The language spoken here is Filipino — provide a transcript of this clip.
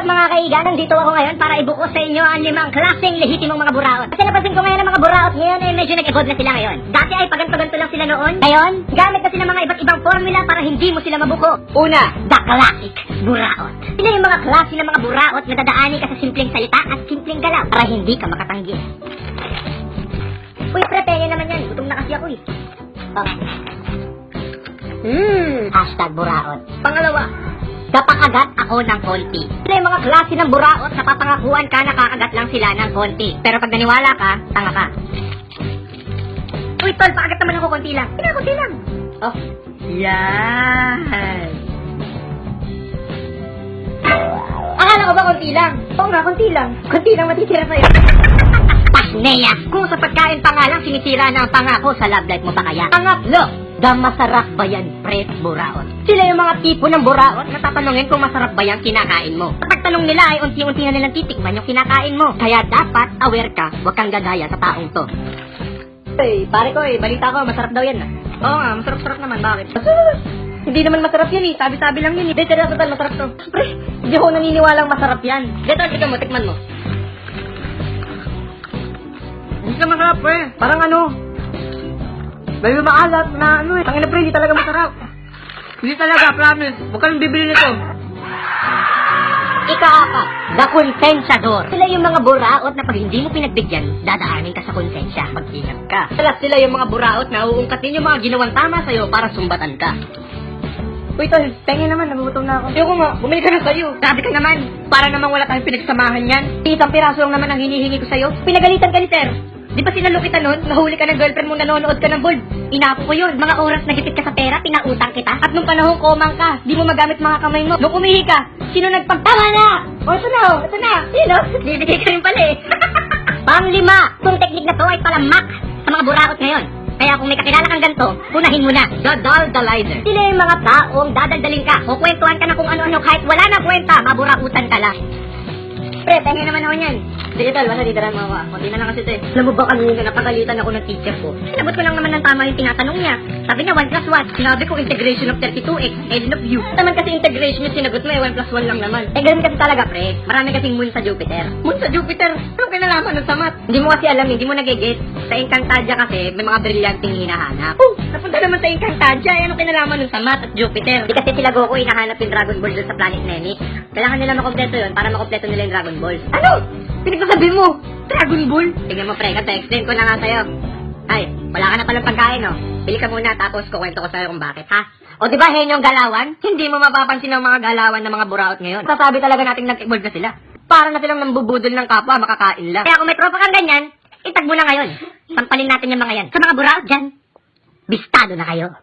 mga kaigan, nandito ako ngayon para ibuko sa inyo ang 5 klaseng lehitimong mga buraot. Kasi napansin ko ngayon ang mga buraot ngayon eh medyo nag-evolve na sila ngayon. Dati ay paganto-ganto lang sila noon. Ngayon, gamit na sila mga iba't ibang formula para hindi mo sila mabuko. Una, the classic buraot. Sila yung mga klase ng mga buraot na dadaanin ka sa simpleng salita at simpleng galaw para hindi ka makatanggi. Uy, pre, pengen naman yan. Gutom na kasi ako eh. Okay. Hashtag buraot. Pangalawa, kapakagat ako ng konti. Sila yung mga klase ng buraot na papangakuan ka na kakagat lang sila ng konti. Pero pag naniwala ka, tanga ka. Uy, tol, pakagat naman ako konti lang. Konti lang. Oh, yan. Akala ko ba konti lang? Oo nga, konti lang. Konti lang matitira sa'yo. Pasneya! Kung sa pagkain pa nga lang sinisira na ang pangako sa love life mo pa kaya? Pangatlo, the masarap ba yan, pre, buraot? Sila yung mga tipo ng buraot na tatanungin kung masarap ba yan kinakain mo. Sa pagtanong nila ay unti-unti na nilang titikman yung kinakain mo. Kaya dapat aware ka, huwag kang gagaya sa taong to. Hey, pare ko balita ko, masarap daw yan. Oo nga, masarap-sarap naman, bakit? Hindi naman masarap yan eh, sabi-sabi lang yun eh. Dito na total, masarap to. Pre, hindi ako naniniwalang masarap yan. Dito, tignan mo, tikman mo. Hindi ka masarap pre, parang ano, may maalat na ano eh. Tangina pre, hindi talaga masarap. Hindi talaga, promise. Huwag kang bibili nito. Ika-apat, the konsensyador. Sila yung mga buraot na pag hindi mo pinagbigyan, dadaanin ka sa konsensya. Mag-ingat ka. Sila yung mga buraot na uungkatin yung mga ginawang tama sa'yo para sumbatan ka. Uy, tol, pengen naman, nagugutom na ako. Ayoko nga, bumili ka na sa'yo. Sabi ka naman, para namang wala tayong pinagsamahan yan. Isang piraso lang naman ang hinihingi ko sa'yo. Pinagalitan ka ni Ter. Di ba sinalo kita nun? Nahuli ka ng girlfriend mo, nanonood ka ng bold. Inako ko yun. Mga oras na gipit ka sa pera, pinautang kita. At nung panahon komang ka, di mo magamit mga kamay mo. Nung umihi ka, sino nagpagtama na? O, ito na, ito na. Sino? Bibigay ka rin pala eh. Pang-5, itong teknik na to ay palamak sa mga buraot ngayon. Kaya kung may kakilala kang ganito, punahin mo na. The Daldalizer. Sila yung mga taong dadaldalin ka. Kukwentuhan ka na kung ano-ano kahit wala na kwenta, maburautan ka lang. Pre, pengen naman ako yan. Sige tol, wala dito lang mga. Kunti na lang kasi ito eh. Alam mo ba kanina napagalitan ako ng teacher ko? Sinagot ko lang naman ng tama yung tinatanong niya. Sabi niya 1 plus 1. Sinabi ko integration of 32x, end of view. Naman kasi integration yung sinagot mo eh, 1 plus 1 lang naman. Eh ganun kasi talaga pre. Marami kasing moon sa Jupiter. Moon sa Jupiter? Anong kinalaman nun sa math? Hindi mo kasi alam, hindi mo nagigit. Sa Encantadia kasi, may mga brilyanting hinahanap. Napunta naman sa Encantadia, eh, anong kinalaman nun sa math at Jupiter? Di kasi sila Goku hinahanap yung Dragon Ball dun sa planet Namek. Kailangan nila makompleto yun para makompleto nila yung Dragon Ball. Ano? Pinagsasabi mo? Dragon Ball? Tingnan mo pre, explain ko na nga sa'yo. Ay, wala ka na palang pagkain no? Bili ka muna tapos kukwento ko sa'yo kung bakit ha? O diba henyong galawan? Hindi mo mapapansin ang mga galawan ng mga buraot ngayon. Sasabi talaga natin nag-evolve na sila. Para na silang nambubudol ng kapwa, makakain lang. Kaya kung may tropa kang ganyan, itag mo na ngayon. Sampalin natin yung mga yan. Sa mga buraot dyan, bistado na kayo.